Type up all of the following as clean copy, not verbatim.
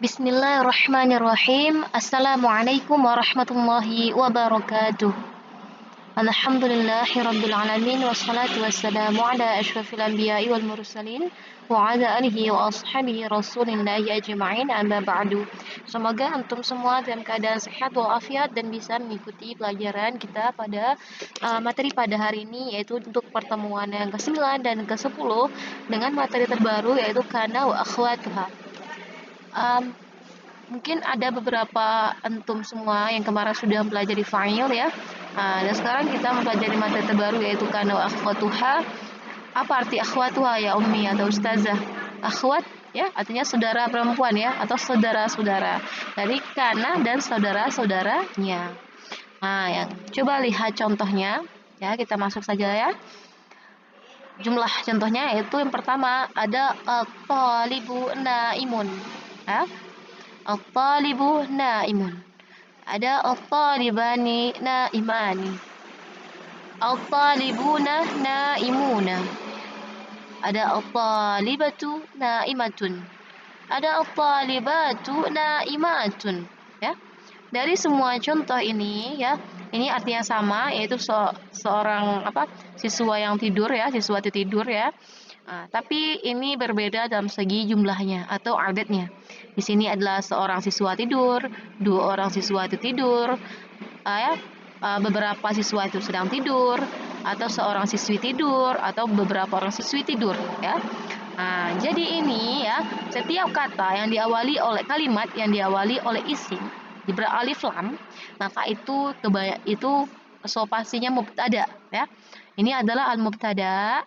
Bismillahirrahmanirrahim. Assalamualaikum warahmatullahi wabarakatuh. Alhamdulillahirabbil alamin wassalatu wassalamu ala asyrafil anbiya'i wal mursalin wa ala alihi wa ashabihi rasulillahi ajma'in, amma ba'du. Semoga antum semua dalam keadaan sehat walafiat dan bisa mengikuti pelajaran kita pada materi pada hari ini, yaitu untuk pertemuan yang ke-9 dan ke-10 dengan materi terbaru, yaitu kana wa akhwatuha. Mungkin ada beberapa antum semua yang kemarin sudah mempelajari fa'il ya. Dan sekarang kita mempelajari materi terbaru, yaitu kana wa akhwatuha. Apa arti akhwatuha ya Ummi atau Ustazah? Akhwat ya artinya saudara perempuan ya, atau saudara-saudara. Dari kana dan saudara-saudaranya. Ya. Coba lihat contohnya ya, kita masuk saja ya. Jumlah contohnya yaitu yang pertama ada at-talibu naimun. Ya. At-talibu naimun. Ada at-talibani naimani. At-talibuna naimuna. Ada at-talibatu naimatun. Ada at-talibatu naimatun. Ya. Dari semua contoh ini ya, ini artinya sama, yaitu seorang siswa yang tidur ya, siswa itu tidur ya. Tapi ini berbeda dalam segi jumlahnya atau adadnya. Di sini adalah seorang siswa tidur, dua orang siswa itu tidur, beberapa siswa itu sedang tidur, atau seorang siswi tidur, atau beberapa orang siswi tidur ya. Jadi ini ya, setiap kata yang diawali oleh kalimat yang diawali oleh isim diberi alif lam, maka itu pastinya mubtada ya. Ini adalah al-mubtada.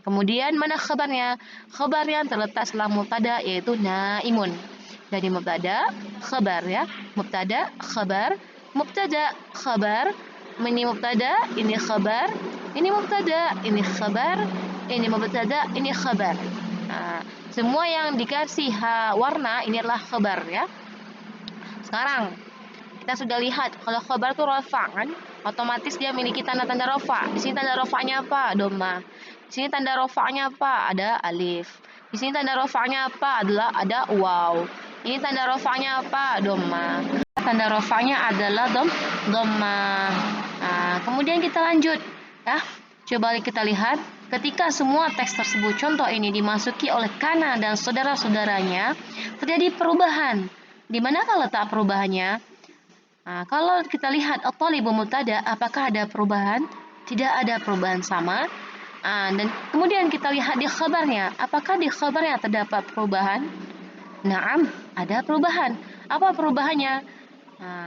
Kemudian mana khabarnya? Khabarnya terletak setelah mubtada, yaitu naimun. Jadi mubtada, khabar ya. Mubtada, khabar, mubtada, khabar. Ini mubtada, ini khabar. Ini mubtada, ini khabar. Ini mubtada, ini khabar. Semua yang dikasih warna ini adalah khabar ya. Sekarang kita sudah lihat kalau khabar itu rafa kan, otomatis dia memiliki tanda-tanda rafa. Di sini tanda rafanya apa? Dhamma. Di sini tanda rafanya apa? Ada alif. Di sini tanda rafanya apa? Ada waw. Ini tanda rafanya apa? Dhamma. Tanda rafanya adalah dhamma. Kemudian kita lanjut ya. Coba kita lihat, ketika semua teks tersebut contoh ini dimasuki oleh kana dan saudara-saudaranya, terjadi perubahan. Di manakah letak perubahannya? Kalau kita lihat at-talibu mubtada, apakah ada perubahan? Tidak ada perubahan sama. Dan kemudian kita lihat di khabarnya, apakah di khabarnya terdapat perubahan? Naam, ada perubahan. Apa perubahannya?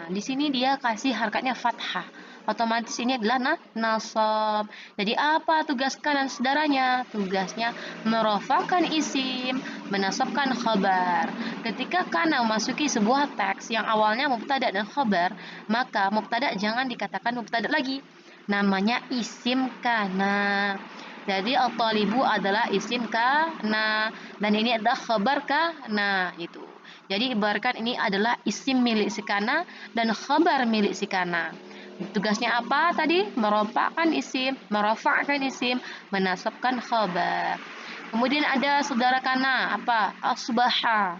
Di sini dia kasih harkatnya fathah. Otomatis ini adalah nasab. Jadi apa tugas kanan saudaranya? Tugasnya merofakkan isim, menasabkan khabar. Ketika kana memasuki sebuah teks yang awalnya mubtada dan khabar, maka mubtada jangan dikatakan mubtada lagi. Namanya isim kana. Jadi at-talibu adalah isim kana dan ini adalah khabar kana itu. Jadi ibaratkan ini adalah isim milik si kana dan khabar milik si kana. Tugasnya apa tadi? Merofakkan isim, merofakkan isim, menasabkan khabar. Kemudian ada saudara kana, apa? Asbaha.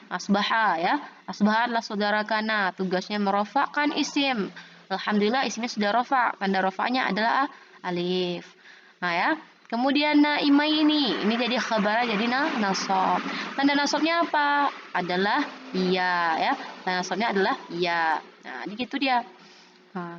Asbaha ya. Asbaha adalah saudara kana, tugasnya merofakkan isim. Alhamdulillah isimnya sudah rofa, tanda rofaknya adalah alif. Ya. Kemudian naimaini, ini jadi khabar, jadi nasab. Tanda nasabnya apa? Adalah ya. Tanda nasabnya adalah ya. Begitu dia.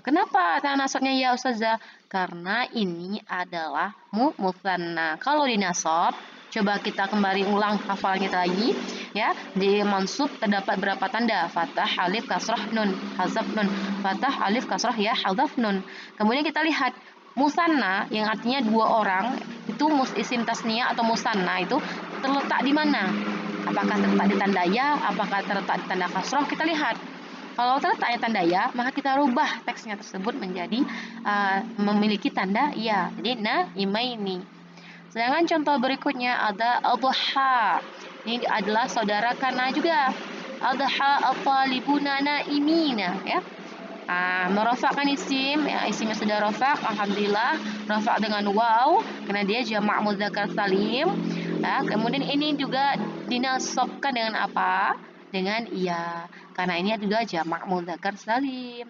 Kenapa tanda nasabnya ya Ustazah? Karena ini adalah mutsanna. Kalau dinasab, coba kita kembali ulang hafalnya lagi ya. Di mansub terdapat berapa tanda? Fathah, alif, kasrah, nun, hazaf nun. Fathah, alif, kasrah, ya, hazaf nun. Kemudian kita lihat musanna yang artinya dua orang, itu isim tasniyah atau musanna itu terletak di mana? Apakah terletak di tanda ya? Apakah terletak di tanda kasrah? Kita lihat. Kalau terletak tanda ya, maka kita rubah teksnya tersebut menjadi memiliki tanda ya. Jadi naimaini. Sedangkan contoh berikutnya ada adha. Ini adalah saudara kana juga. Adha at-talibuna naimina ya. Merofakkan isim, ya, isimnya sudah rofak, alhamdulillah, rofak dengan waw karena dia jamak mudzakkar salim. Kemudian ini juga dinasabkan dengan apa? dengan iya. Karena ini juga jamak mudzakkar salim.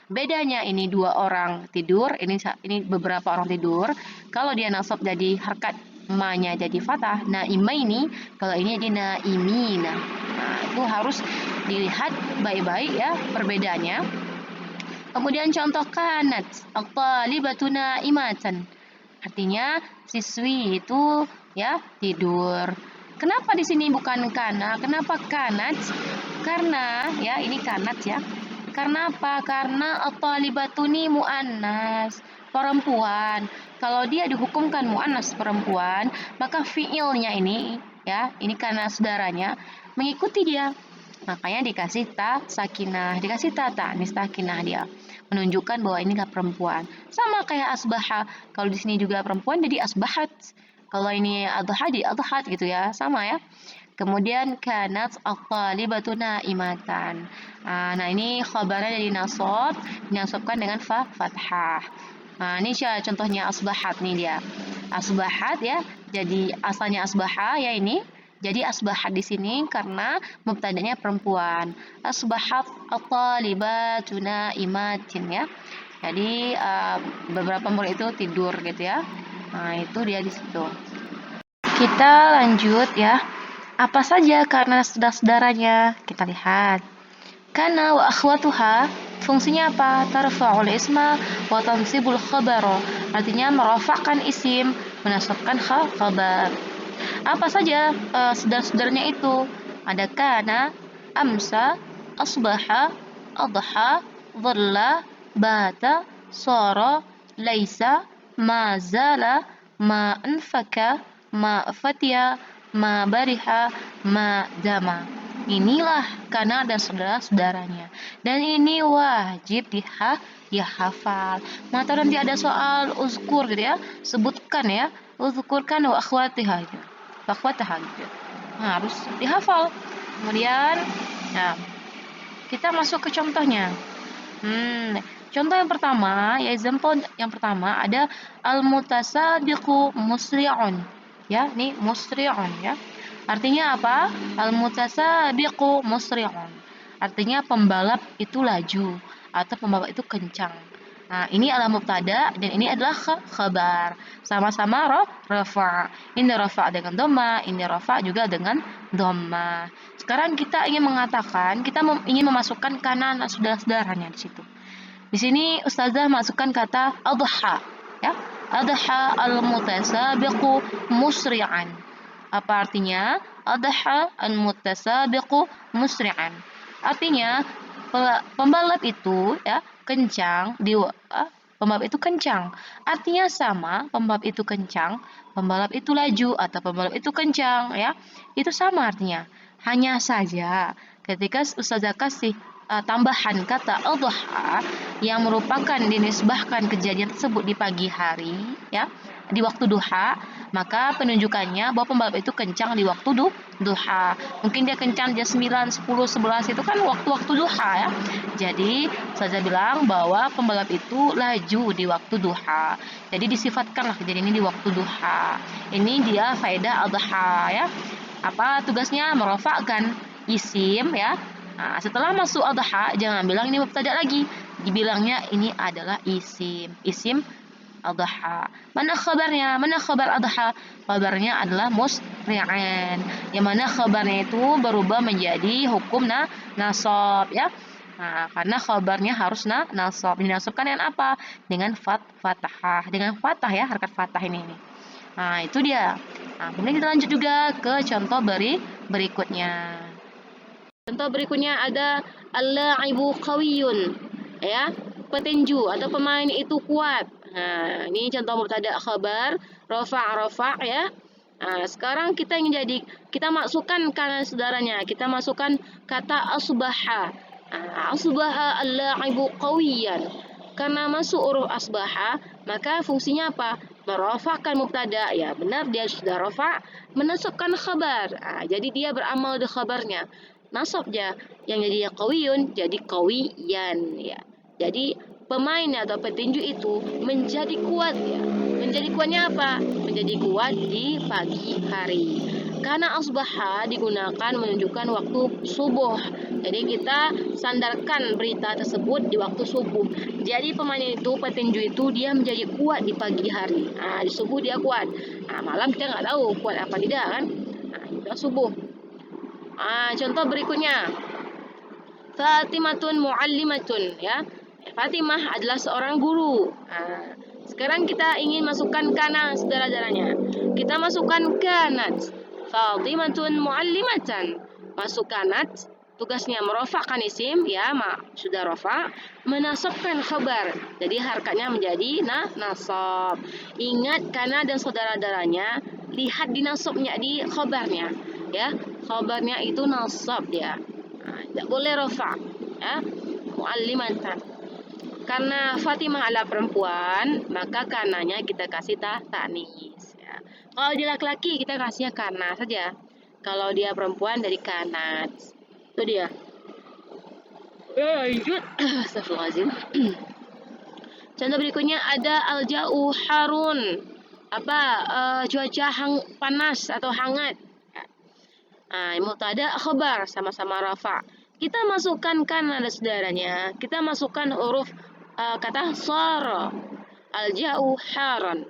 Bedanya ini dua orang tidur, ini beberapa orang tidur. Kalau dia nasab jadi harkat ma-nya jadi fathah, naimaini. Kalau ini jadi naimina. Nah, itu harus dilihat baik-baik ya perbedaannya. Kemudian contoh kanat, at-talibatu naimatan. Artinya siswi itu ya tidur. Kenapa di sini bukan kana? Kenapa kanat? Karena ya ini kanat ya. Karena apa? Karena at-talibatu ini muannas, perempuan. Kalau dia dihukumkan muannas perempuan, maka fiilnya ini ya, ini karena saudaranya mengikuti dia. Makanya dikasih ta sakinah, dikasih ta ta'nis sakinah dia. Menunjukkan bahwa ini gak perempuan. Sama kayak asbaha. Kalau di sini juga perempuan jadi asbahat. Kalau ini adha di adhat gitu ya, sama ya. Kemudian kanat at-talibatu naimatan. Nah, ini khabarnya jadi nasab, dinasabkan dengan fathah. Nah, ini contohnya asbahat nih dia. Asbahat ya. Jadi asalnya asbaha ya ini. Jadi asbahat di sini karena mubtada'nya perempuan. Asbahat at-talibatu naimatin ya. Jadi beberapa murid itu tidur gitu ya. Nah, itu dia di situ. Kita lanjut ya. Apa saja karena saudara-saudaranya? Kita lihat. Kana wa akhwatuha fungsinya apa? Tarfa'ul isma wa tansibul khabara. Artinya merafa'kan isim, menasabkan khabar. Apa saja saudara-saudaranya itu? Ada kana, amsa, asbaha, adha, dhalla, bata, sara, laisa, ma zala, ma anfaka, ma fatiya, ma bariha, ma dama. Inilah kana dan saudara-saudaranya. Dan ini wajib dihafal. Mata nanti ada soal uzkur gitu ya. Sebutkan ya. Uzkurkan wa akhwatiha gitu. Wa akhwataha gitu. Nah, harus dihafal. Kemudian nah, kita masuk ke contohnya. Contoh yang pertama, ya example yang pertama ada al-mutasabiqu musri'un. Ya, ini musri'un ya. Artinya apa? Al-mutasabiqu musri'un. Artinya pembalap itu laju atau pembalap itu kencang. Nah, ini adalah mubtada dan ini adalah khabar. Sama-sama rafa. Ini rafa dengan dhamma, ini rafa juga dengan dhamma. Sekarang kita ingin mengatakan, kita ingin memasukkan kanan saudara-saudaranya di situ. Di sini ustazah masukkan kata adha, ya. Adha al-mutasabiqu musri'an. Apa artinya? Adha al-mutasabiqu musri'an. Artinya pembalap itu ya kencang pembalap itu kencang. Artinya sama, pembalap itu kencang, pembalap itu laju atau pembalap itu kencang ya. Itu sama artinya. Hanya saja ketika ustazah kasih tambahan kata adha yang merupakan dinisbahkan kejadian tersebut di pagi hari ya, di waktu duha, maka penunjukannya bahwa pembalap itu kencang di waktu duha. Mungkin dia kencang jam 9, 10, 11 itu kan waktu-waktu duha ya. Jadi saya bilang bahwa pembalap itu laju di waktu duha. Jadi disifatkanlah kejadian ini di waktu duha. Ini dia faedah adha ya. Apa tugasnya? Merofakkan isim ya. Nah, setelah masuk adha jangan bilang ini mubtada lagi. Dibilangnya ini adalah isim. Isim adha. Mana khabarnya? Mana khabar adha? Khabarnya adalah musri'an. Yang mana khabarnya itu berubah menjadi hukum nasab ya. Nah, karena khabarnya harus nasab. Dinasabkan dengan apa? Dengan fathah. Dengan fathah ya, harkat fathah ini. Nah, itu dia. Nah, kemudian kita lanjut juga ke contoh berikutnya. Contoh berikutnya ada al-la'ibu qawiyun. Ya, petinju atau pemain itu kuat. Nah, ini contoh mubtada khabar, rafa' ya. Nah, sekarang kita masukkan kanan saudaranya. Kita masukkan kata asbaha. Nah, asbaha al-la'ibu qawiyan. Karena masuk huruf asbaha, maka fungsinya apa? Merafa'kan mubtada. Ya, benar dia sudah rafa', menasabkan khabar. Nah, jadi dia beramal di khabarnya. Nasabnya yang jadinya qawiyun jadi qawiyan ya. Jadi pemain atau petinju itu menjadi kuat ya. Menjadi kuatnya apa? Menjadi kuat di pagi hari. Karena asbaha digunakan menunjukkan waktu subuh. Jadi kita sandarkan berita tersebut di waktu subuh. Jadi pemain itu, petinju itu dia menjadi kuat di pagi hari. Nah, di subuh dia kuat. Nah, malam kita nggak tahu kuat apa tidak kan. Nah, itu subuh. Contoh berikutnya. Fatimatun muallimatun, ya. Fatimah adalah seorang guru. Sekarang kita ingin masukkan kana, saudara-saudaranya. Kita masukkan kanat. Fatimatun muallimatan. Masuk kanat. Tugasnya merofakkan isim, ya, sudah rofa, menasabkan khabar. Jadi harkatnya menjadi nasab. Ingat kana dan saudara-saudaranya, lihat di nasabnya, di khabarnya, ya. Khabarnya itu nasab dia. Tidak boleh rofa, ya. Muallimatan. Karena Fatimah adalah perempuan, maka kananya kita kasih ta'nis, ya. Kalau dia laki-laki kita kasihnya kana saja. Kalau dia perempuan dari kanat. Itu dia. Lanjut. Astagfirullahaladzim. Contoh berikutnya ada al-ja'u harun. Cuaca panas atau hangat. Mubtada khabar sama-sama rafa. Kita masukkan kana dan saudaranya. Kita masukkan huruf kata sara. Al-ja'u haran.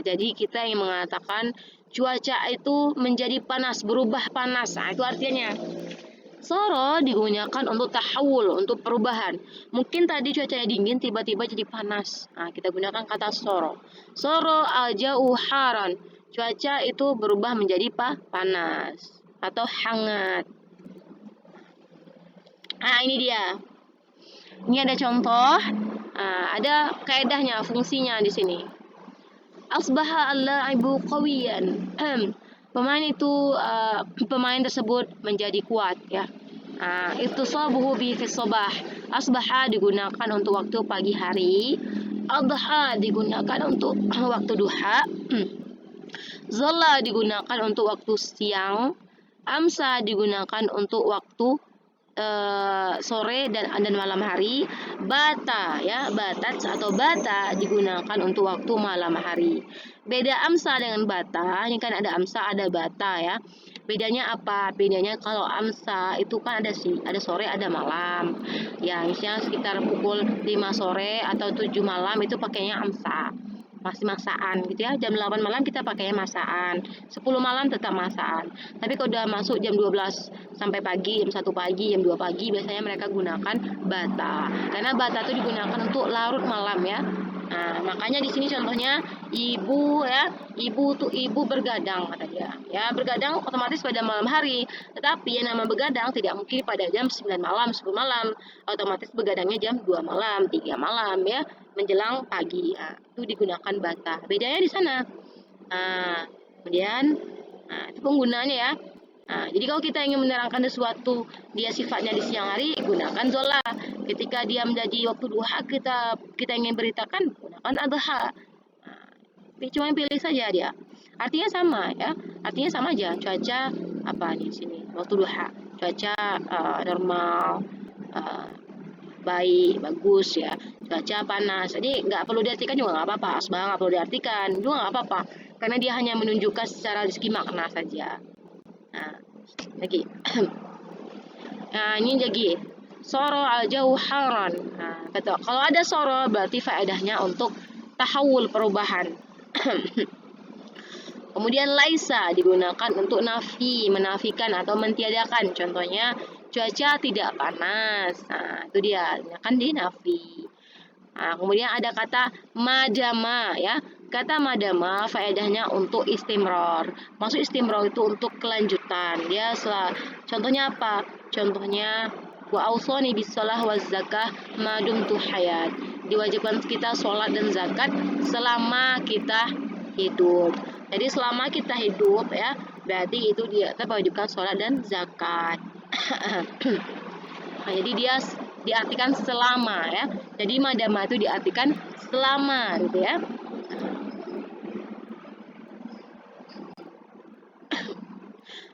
Jadi kita yang mengatakan cuaca itu menjadi panas, berubah panas. Itu artinya. Sara digunakan untuk tahawul, untuk perubahan. Mungkin tadi cuacanya dingin, tiba-tiba jadi panas. Kita gunakan kata sara. Sara al-ja'u haran. Cuaca itu berubah menjadi panas atau hangat. Ini dia. Ini ada contoh. Ada kaedahnya, fungsinya di sini. Asbaha al-la'ibu qawiyan. Pemain tersebut menjadi kuat, ya. Ittisabuhu bi fi sabah. Asbaha digunakan untuk waktu pagi hari. Adha digunakan untuk waktu duha. Zalla digunakan untuk waktu siang. Amsa digunakan untuk waktu sore dan malam hari. Bata, ya, batat atau bata digunakan untuk waktu malam hari. Beda amsa dengan bata, ini kan ada amsa, ada bata, ya. Bedanya apa? Bedanya kalau amsa itu kan ada sore, ada malam. Ya, misalnya sekitar pukul 5 sore atau 7 malam itu pakainya amsa. Masih masaan gitu, ya. Jam 8 malam kita pakai masaan. 10 malam tetap masaan. Tapi kalau udah masuk jam 12 sampai pagi, jam 1 pagi, jam 2 pagi biasanya mereka gunakan bata. Karena bata itu digunakan untuk larut malam, ya. Makanya di sini contohnya ibu, ya. Ibu bergadang kata dia. Ya, bergadang otomatis pada malam hari. Tetapi yang nama begadang tidak mungkin pada jam 9 malam, 10 malam. Otomatis begadangnya jam 2 malam, 3 malam, ya. Menjelang pagi. Itu digunakan bata. Bedanya di sana. Kemudian itu penggunaannya, ya. Jadi kalau kita ingin menerangkan sesuatu dia sifatnya di siang hari, gunakan zola. Ketika dia menjadi waktu duha, kita ingin beritakan, gunakan adha. Cuma pilih saja dia. Artinya sama, ya. Artinya sama aja. Cuaca di sini? Waktu duha. Cuaca normal, baik, bagus, ya. Cuaca panas. Jadi nggak perlu diartikan juga nggak apa-apa. Asbah nggak perlu diartikan juga nggak apa-apa. Karena dia hanya menunjukkan secara segi makna saja. Lagi. Ini lagi. Soro al-jauharan. Betul. Kalau ada soro berarti faedahnya untuk tahawul, perubahan. Kemudian laisa digunakan untuk nafi, menafikan atau mentiadakan. Contohnya cuaca tidak panas. Itu dia, kan di nafi. Kemudian ada kata madama, ya. Kata madama faedahnya untuk istimror. Maksud istimror itu untuk kelanjutan. Dia contohnya apa? Contohnya wa ausani bisalah wa zakah madumtu hayat. Diwajibkan kita sholat dan zakat selama kita hidup. Jadi selama kita hidup, ya, berarti itu dia terwajibkan sholat dan zakat. Jadi dia diartikan selama, ya. Jadi madama itu diartikan selama, gitu, ya.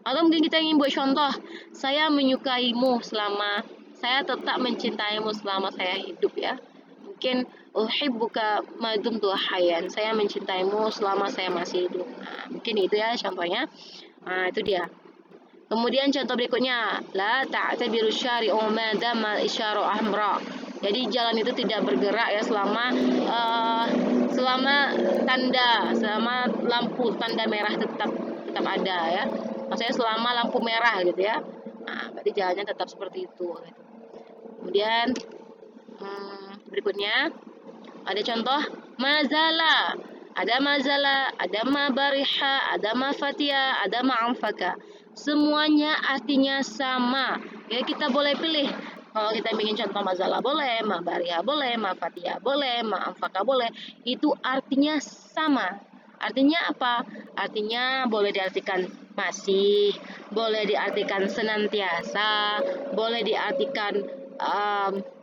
Atau mungkin kita ingin buat contoh, saya menyukaimu selama, saya tetap mencintaimu selama saya hidup, ya. Mungkin uhibbuka ma dumtu hayyan, saya mencintaimu selama saya masih hidup. Mungkin itu, ya, contohnya. Nah, itu dia. Kemudian contoh berikutnya, la ta'tabiru syari'u ma dama isyaru ahmra. Jadi jalan itu tidak bergerak ya selama lampu tanda merah tetap ada ya. Maksudnya selama lampu merah gitu ya. Nah, berarti jalannya tetap seperti itu. Kemudian berikutnya ada contoh mazala. Ada mazala, ada mabariha, ada mafatia, ada ma'amfaka. Semuanya artinya sama. Ya, kita boleh pilih. Kalau kita ingin contoh mazala boleh, mabariha boleh, mafatia boleh, ma'amfaka boleh. Itu artinya sama. Artinya apa? Artinya boleh diartikan masih, boleh diartikan senantiasa, boleh diartikan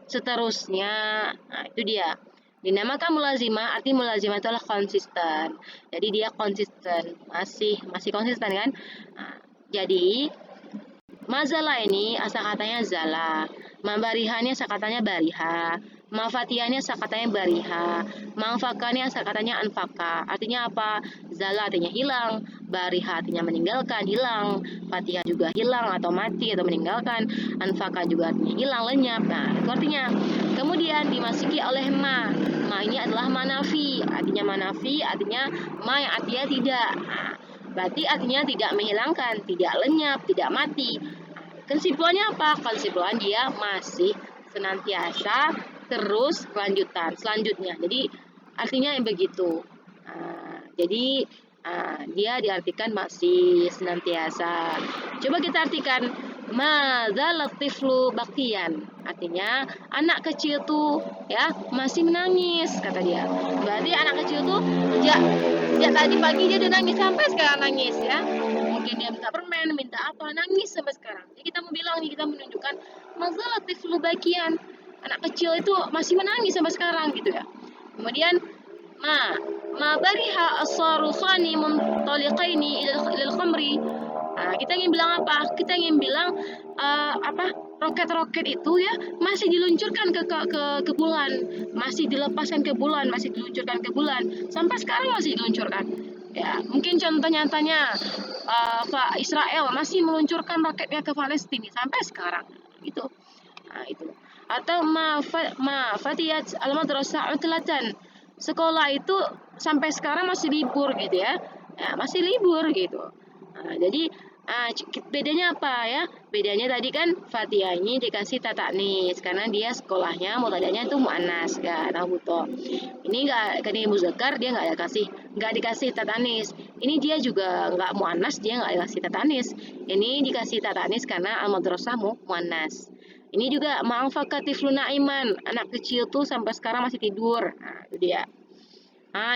seterusnya. Nah, itu dia. Dinamakan mulazimah, arti mulazimah itu adalah konsisten. Jadi dia konsisten, masih konsisten kan? Nah, jadi mazala ini asal katanya zala, mabarihannya asal katanya bariha, mafatihannya asal katanya bariha, manfakannya asal katanya anfaka. Artinya apa? Zala artinya hilang, bariha artinya meninggalkan, hilang, fatihah juga hilang atau mati atau meninggalkan, anfaka juga artinya hilang, lenyap. Nah, itu artinya. Kemudian dimasuki oleh ma. Ma ini adalah manafi. Artinya manafi, artinya ma yang artinya tidak. Nah, berarti artinya tidak menghilangkan, tidak lenyap, tidak mati. Kesimpulannya apa? Kesimpulan dia masih senantiasa terus selanjutnya. Jadi artinya yang begitu. Jadi dia diartikan masih senantiasa. Coba kita artikan madzal tiflu baktian. Artinya anak kecil tuh ya masih menangis kata dia. Berarti anak kecil tuh sejak tadi pagi dia udah nangis sampai sekarang nangis ya. Mungkin dia minta permen, minta apa, nangis sampai sekarang. Jadi kita mau bilang nih, kita menunjukkan madzal tiflu bakian. Anak kecil itu masih menangis sampai sekarang gitu ya. Kemudian ma bariha as-sarukhani muntaliqaini ila al-khamri. Nah, kita ingin bilang apa? Kita ingin bilang roket-roket itu ya masih diluncurkan ke bulan, masih dilepaskan ke bulan, masih diluncurkan ke bulan. Sampai sekarang masih diluncurkan. Ya, mungkin contoh nyatanya Israel masih meluncurkan roketnya ke Palestina sampai sekarang. Gitu. Nah, itu. Atau ma fatiyat al-madrasah utlatan. Sekolah itu sampai sekarang masih libur gitu ya. Ya, masih libur gitu. Nah, jadi bedanya apa ya? Bedanya tadi kan Fatia ini dikasih tata nis karena dia sekolahnya mutadanya itu muannas kan, buto. Ini enggak muzakkar dia enggak dikasih tata nis. Ini dia juga enggak muannas, dia enggak dikasih tata nis. Ini dikasih tata nis karena al-madrasah muannas. Ini juga ma'afakatif lunaiman, anak kecil tuh sampai sekarang masih tidur. Nah, itu dia.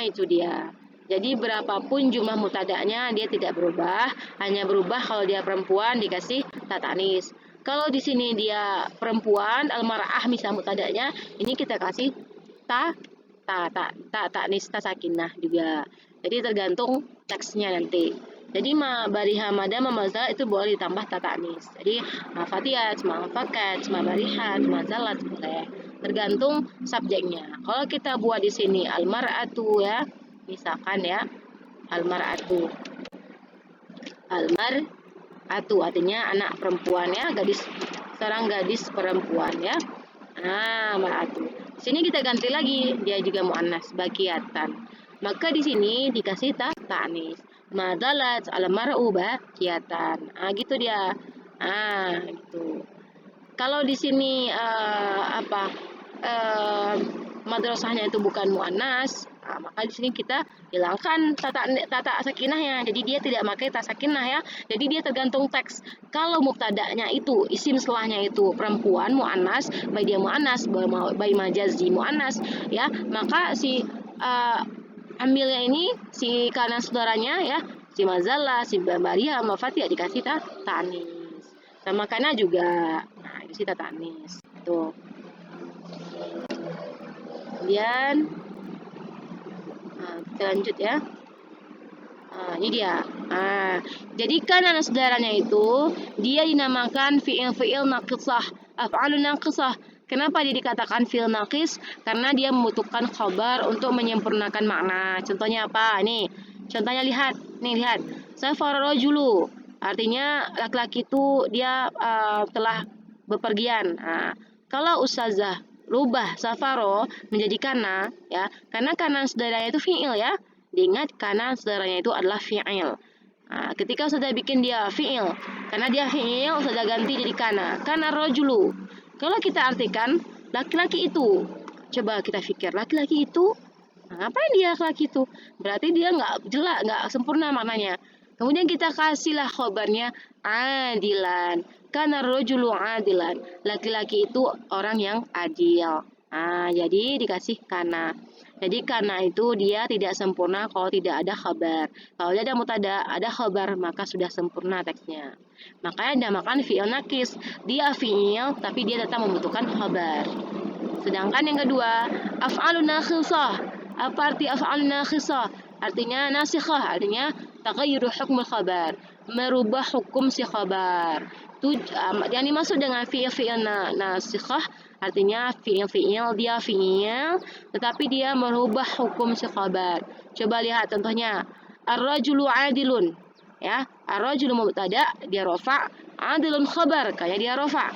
Itu dia. Jadi berapapun jumlah mutadanya dia tidak berubah, hanya berubah kalau dia perempuan dikasih tatanis. Kalau di sini dia perempuan almarah misal mutadanya, ini kita kasih tanis tasakinah juga. Jadi tergantung teksnya nanti. Jadi bariha mada mamazal itu boleh ditambah tatanis. Jadi mafatiat, mafakat, mabarihat, mazalat boleh. Tergantung subjeknya. Kalau kita buat di sini almaratu ya, misalkan ya almaratu artinya anak perempuan ya, seorang gadis perempuan ya. Maratu. Sini kita ganti lagi, dia juga muannas bakiatan. Maka di sini dikasih tanis. Madalat almar'u bakiatan. Gitu dia. Gitu. Kalau di sini madrasahnya itu bukan muannas, maka di sini kita hilangkan tata sakinahnya. Jadi dia tidak pakai tata sakinah ya. Jadi dia tergantung teks. Kalau mubtada'nya itu isim setelahnya itu perempuan muannas, baik dia muannas, baik majazi muannas ya, maka si ambilnya ini si kanan saudaranya ya, si mazalla, si baria, mafatia dikasih tanis. Sama kana juga. Nah, itu sih tanis. Tuh. Kemudian kita lanjut ya. Ini dia. Jadi kan anak saudaranya itu dia dinamakan fi'il naqisah, af'alun naqisah. Kenapa dia dikatakan fi'il naqis? Karena dia membutuhkan khabar untuk menyempurnakan makna. Contohnya apa? Nih, contohnya lihat. Nih lihat. Safar rajulu. Artinya laki-laki itu dia telah bepergian. Kalau ustazah rubah safaro menjadi kana, ya, karena kana saudaranya itu fi'il, ya. Diingat kana saudaranya itu adalah fi'il. Ketika sudah bikin dia fi'il, karena dia fi'il sudah ganti jadi kana rojulu. Kalau kita artikan laki-laki itu, coba kita pikir laki-laki itu, ngapain dia laki-laki itu? Berarti dia nggak jelas, nggak sempurna maknanya. Kemudian kita kasihlah khobarnya adilan. Kana rojulu adilan. Laki-laki itu orang yang adil. Jadi dikasih kana. Jadi kana itu dia tidak sempurna kalau tidak ada khabar. Kalau ada mutada, ada khabar, maka sudah sempurna teksnya. Makanya dinamakan fi'il nakis. Dia fi'il, tapi dia tetap membutuhkan khabar. Sedangkan yang kedua, af'alun nakhisah. Apa arti af'alun nakhisah? Artinya nasikhah, artinya taghayyuru hukmul khabar, merubah hukum si khabar. Yang dimaksud dengan fi'il nasikhah, artinya fi'il dia fi'il, tetapi dia merubah hukum si khabar. Coba lihat contohnya, ar-rajulu adilun, ya, ar-rajulu mubtada, dia rafa', adilun khabar, kayak dia rafa'.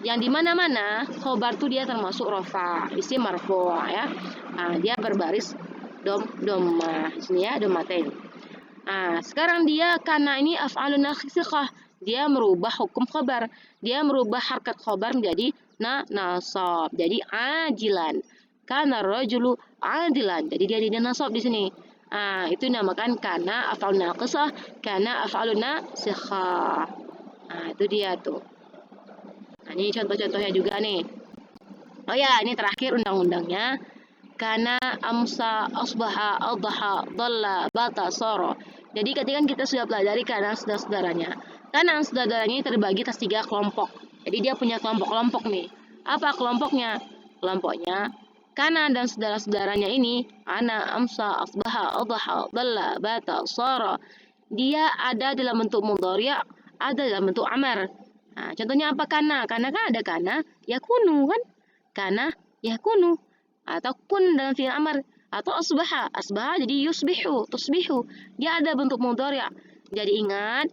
Yang di mana-mana khobar tuh dia termasuk rafa, isim marfu, ya. Dia berbaris domah sini, ya, domatain. Sekarang dia karena ini af'alun nakhisah, dia merubah hukum khobar, dia merubah harkat khobar menjadi nasab, jadi ajilan. Kana rajulu adilan, jadi dia tidak nasab di sini. Itu dinamakan kana af'alun nakhisah, kana af'alun nasikhah. Itu dia tuh. Ini contoh-contohnya juga nih. Oh ya, ini terakhir undang-undangnya. Kana amsa asbaha adha dhalla bata soro. Jadi ketika kita sudah pelajari kana saudara-saudaranya. Kana saudara-saudaranya terbagi atas 3 kelompok. Jadi dia punya kelompok-kelompok nih. Apa kelompoknya? Kelompoknya kana dan saudara-saudaranya ini ana amsa asbaha adha dhalla bata soro. Dia ada dalam bentuk mudhari', ada dalam bentuk amar. Contohnya apa kana? Kana kan ada kana, yakunu kan? Kana yakunu. Atau kun dalam fi'il amar. Atau asbaha. Asbaha jadi yusbihu, tusbihu. Dia ada bentuk mudhari'. Jadi ingat,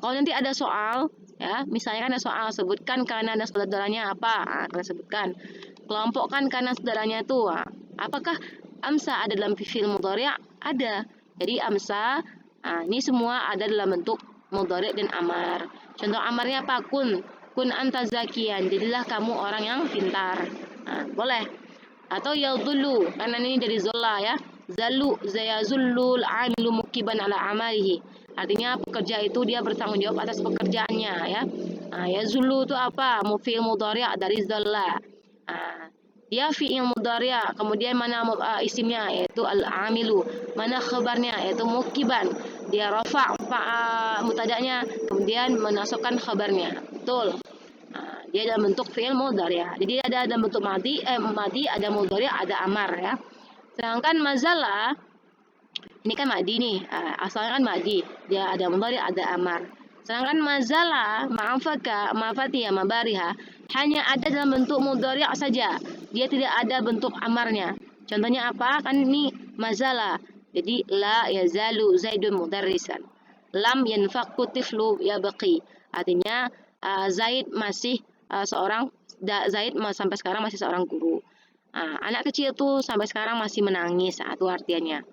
kalau nanti ada soal, ya, misalnya kan ada soal, sebutkan kana dan saudaranya apa? Kalian sebutkan. Kelompokkan kana saudaranya itu. Apakah amsa ada dalam fi'il mudhari'? Ada. Jadi amsa, ini semua ada dalam bentuk mudhari' dan amar. Contoh amarnya apa? Kun anta zakian, jadilah kamu orang yang pintar. Boleh. Atau yadhullu, karena ini dari zola, ya. Zayazullul amilu mukiban ala amalihi. Artinya pekerja itu dia bertanggung jawab atas pekerjaannya, ya. Yazullu itu apa? Fi'il mudhari' dari zola. Dia fi'il mudhari', kemudian mana isimnya yaitu al-amilu, mana khabarnya yaitu mukiban. Dia rafa' mutadanya, kemudian menasabkan khabarnya. Betul. Dia dalam bentuk fi'il mudhari'. Jadi ada dalam bentuk madi, ada mudhari', ada amar, ya. Sedangkan mazala ini kan madi nih, asalnya kan madi, dia ada mudhari', ada amar. Sedangkan mazala, ma'afatiha, mabariha, hanya ada dalam bentuk mudhari' saja. Dia tidak ada bentuk amarnya. Contohnya apa? Kan ini mazala. Jadi la yazalu zaidun mudarrisan. Lam yanfaqu tiflu yabqi. Artinya Zaid masih Zaid sampai sekarang masih seorang guru. Anak kecil tuh sampai sekarang masih menangis. Itu artinya.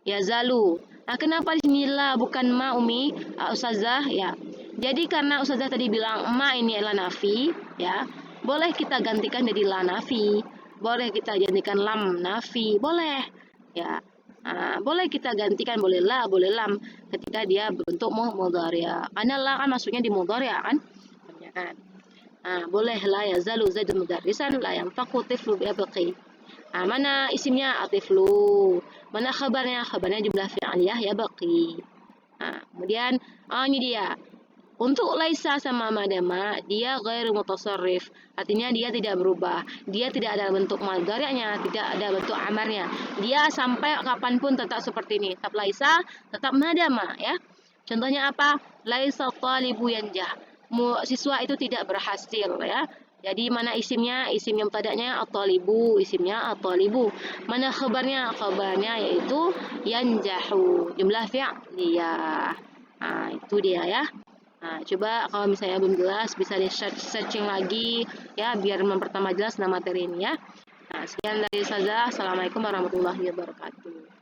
Yazalu. Kenapa di sini la bukan ma, Umi? Ustazah, ya. Jadi karena Ustazah tadi bilang ma ini adalah nafi, ya. Boleh kita gantikan jadi la nafi. Boleh kita gantikan lam nafi, boleh. Ya. Boleh kita gantikan, boleh la, boleh lam ketika dia berbentuk mudhari'. Karena la kan maksudnya di mudhari' kan? Ya kan? Boleh la yazalu zaidun mudarrisan la yanfaqu tiflu yabqi. Mana isimnya atiflu, mana khabarnya jumlah fi'aliyah ya baqi. Kemudian ini dia. Untuk laisa sama madama, dia ghairu mutasarrif. Artinya dia tidak berubah. Dia tidak ada bentuk mudhari'nya, tidak ada bentuk amarnya. Dia sampai kapanpun tetap seperti ini. Tetap laisa, tetap madama, ya. Contohnya apa? Laisa talibu yanjah. Siswa itu tidak berhasil, ya. Jadi mana isimnya? Isimnya mubtada'nya at-talibu, isimnya at-talibu. Mana khabarnya? Khabarnya yaitu yanjahu, jumlah fi'liyah. Itu dia, ya. Nah, coba kalau misalnya belum jelas bisa di searching lagi ya biar mempertambah jelas nama materi ini ya. Nah, sekian dari saya. Assalamualaikum warahmatullahi wabarakatuh.